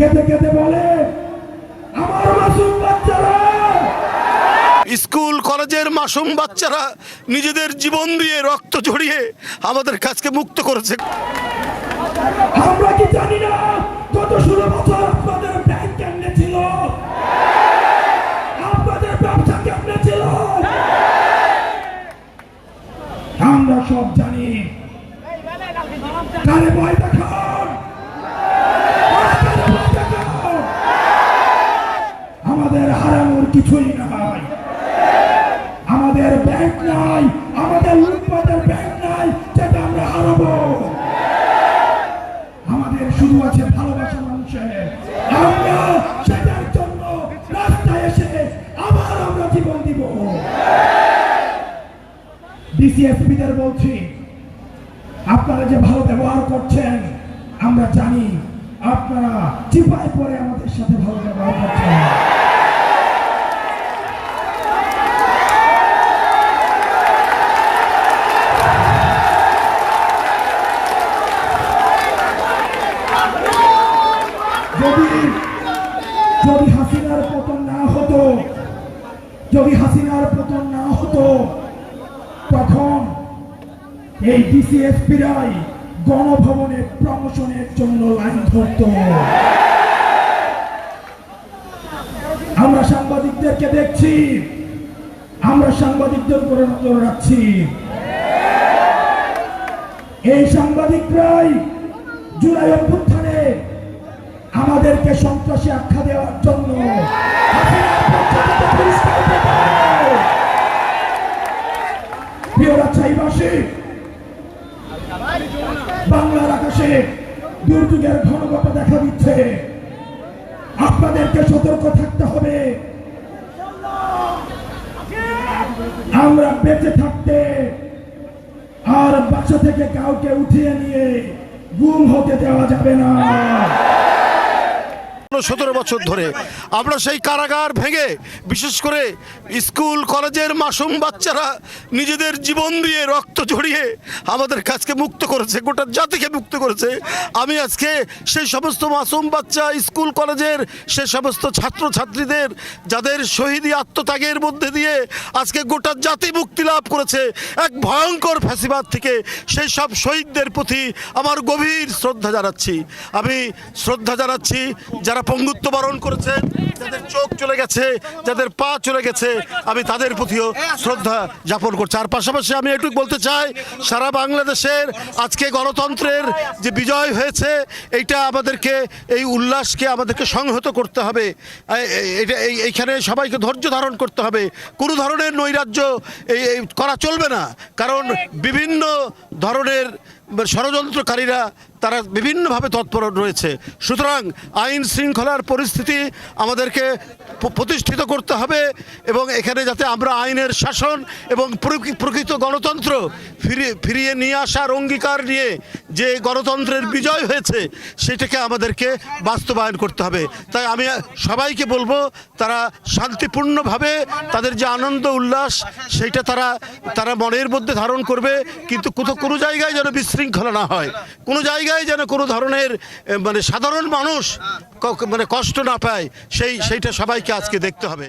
কেঁদে কেঁদে বলে আমার মাসুম বাচ্চারা, স্কুল কলেজের মাসুম বাচ্চারা নিজেদের জীবন দিয়ে রক্ত ঝরিয়ে আমাদের কাছকে মুক্ত করেছে। আমরা কি জানি না গত 16 বছর আপনাদের ব্যাংক কেমনে ছিল, আপনাদের ব্যবসা কেমনে ছিল, আমরা সব জানি। কারে ভয় দেখান, আমাদের হারানোর কিছুই নাই। আমাদের ব্যাংক নাই, আমাদের লুটপাটের ব্যাংক নাই যেটা আমরা হারাবো। আমাদের শুধু আছে ভালোবাসা মানুষের। আমরা সেটার জন্য রাস্তায় এসে আবার আমরা জীবন দিব। ডিসিএসপিদের বলছি, আপনারা যে ভালো ব্যবহার করছেন আমরা জানি, আপনারা চিপায় পরে আমাদের সাথে ভালো ব্যবহার করছেন। যদি হাসিনার পতন না হতো, যদি হাসিনার পতন না হতো, তখন এই ডিসিএসপিরাই গণভবনের প্রমোশনের জন্য লাইন ধরত। আমরা সাংবাদিকদেরকে দেখছি, আমরা সাংবাদিকদের উপরে নজর রাখছি। এই সাংবাদিকরাই জুলাই অভ্যুত্থানে আমাদেরকে সন্ত্রাসী আখ্যা দেওয়ার জন্য প্রিয় রাজশাহীবাসী, বাংলার আকাশে দুর্যোগের ঘনঘটা দেখা দিচ্ছে। আপনাদেরকে সতর্ক থাকতে হবে। আমরা বেঁচে থাকতে আর বাসা থেকে কাউকে উঠিয়ে নিয়ে গুম হতে দেওয়া যাবে না। 17 বছর ধরে আমরা সেই কারাগার ভেঙে, বিশেষ করে স্কুল কলেজের মাসুম বাচ্চারা নিজেদের জীবন দিয়ে রক্ত ঝরিয়ে আমাদের কাছকে মুক্ত করেছে, গোটা জাতিকে মুক্ত করেছে। আমি আজকে সেই সমস্ত মাসুম বাচ্চা, স্কুল কলেজের সে সমস্ত ছাত্রছাত্রীদের যাদের শহীদি আত্মত্যাগের মধ্যে দিয়ে আজকে গোটা জাতি মুক্তি লাভ করেছে এক ভয়ঙ্কর ফ্যাসিবাদ থেকে, সেই সব শহীদদের প্রতি আমার গভীর শ্রদ্ধা জানাচ্ছি। আমি শ্রদ্ধা জানাচ্ছি যারা পঙ্গুত্ব বরণ করেছে, যাদের চোখ চলে গেছে, যাদের পা চলে গেছে, আমি তাদের প্রতিও শ্রদ্ধা জ্ঞাপন করছি। আর পাশাপাশি আমি এটুকু বলতে চাই, সারা বাংলাদেশের আজকে গণতন্ত্রের যে বিজয় হয়েছে, এইটা আমাদেরকে, এই উল্লাসকে আমাদেরকে সংহত করতে হবে। এটা এইখানে সবাইকে ধৈর্য ধারণ করতে হবে। কোনো ধরনের নৈরাজ্য করা চলবে না, কারণ বিভিন্ন ধরনের ষড়যন্ত্রকারীরা তারা বিভিন্নভাবে তৎপর রয়েছে। সুতরাং আইন শৃঙ্খলার পরিস্থিতি আমাদেরকে প্রতিষ্ঠিত করতে হবে এবং এখানে যাতে আমরা আইনের শাসন এবং প্রকৃত গণতন্ত্র ফিরিয়ে নিয়ে আসার অঙ্গীকার নিয়ে যে গণতন্ত্রের বিজয় হয়েছে সেটাকে আমাদেরকে বাস্তবায়ন করতে হবে। তাই আমি সবাইকে বলবো, তারা শান্তিপূর্ণভাবে তাদের যে আনন্দ উল্লাস সেইটা তারা মনের মধ্যে ধারণ করবে, কিন্তু কোনো জায়গায় যেন বিশৃঙ্খলা না হয়, কোনো জায়গায় যেন কোনো ধরনের সাধারণ মানুষ কষ্ট না পায়, সেইটা সবাইকে আজকে দেখতে হবে।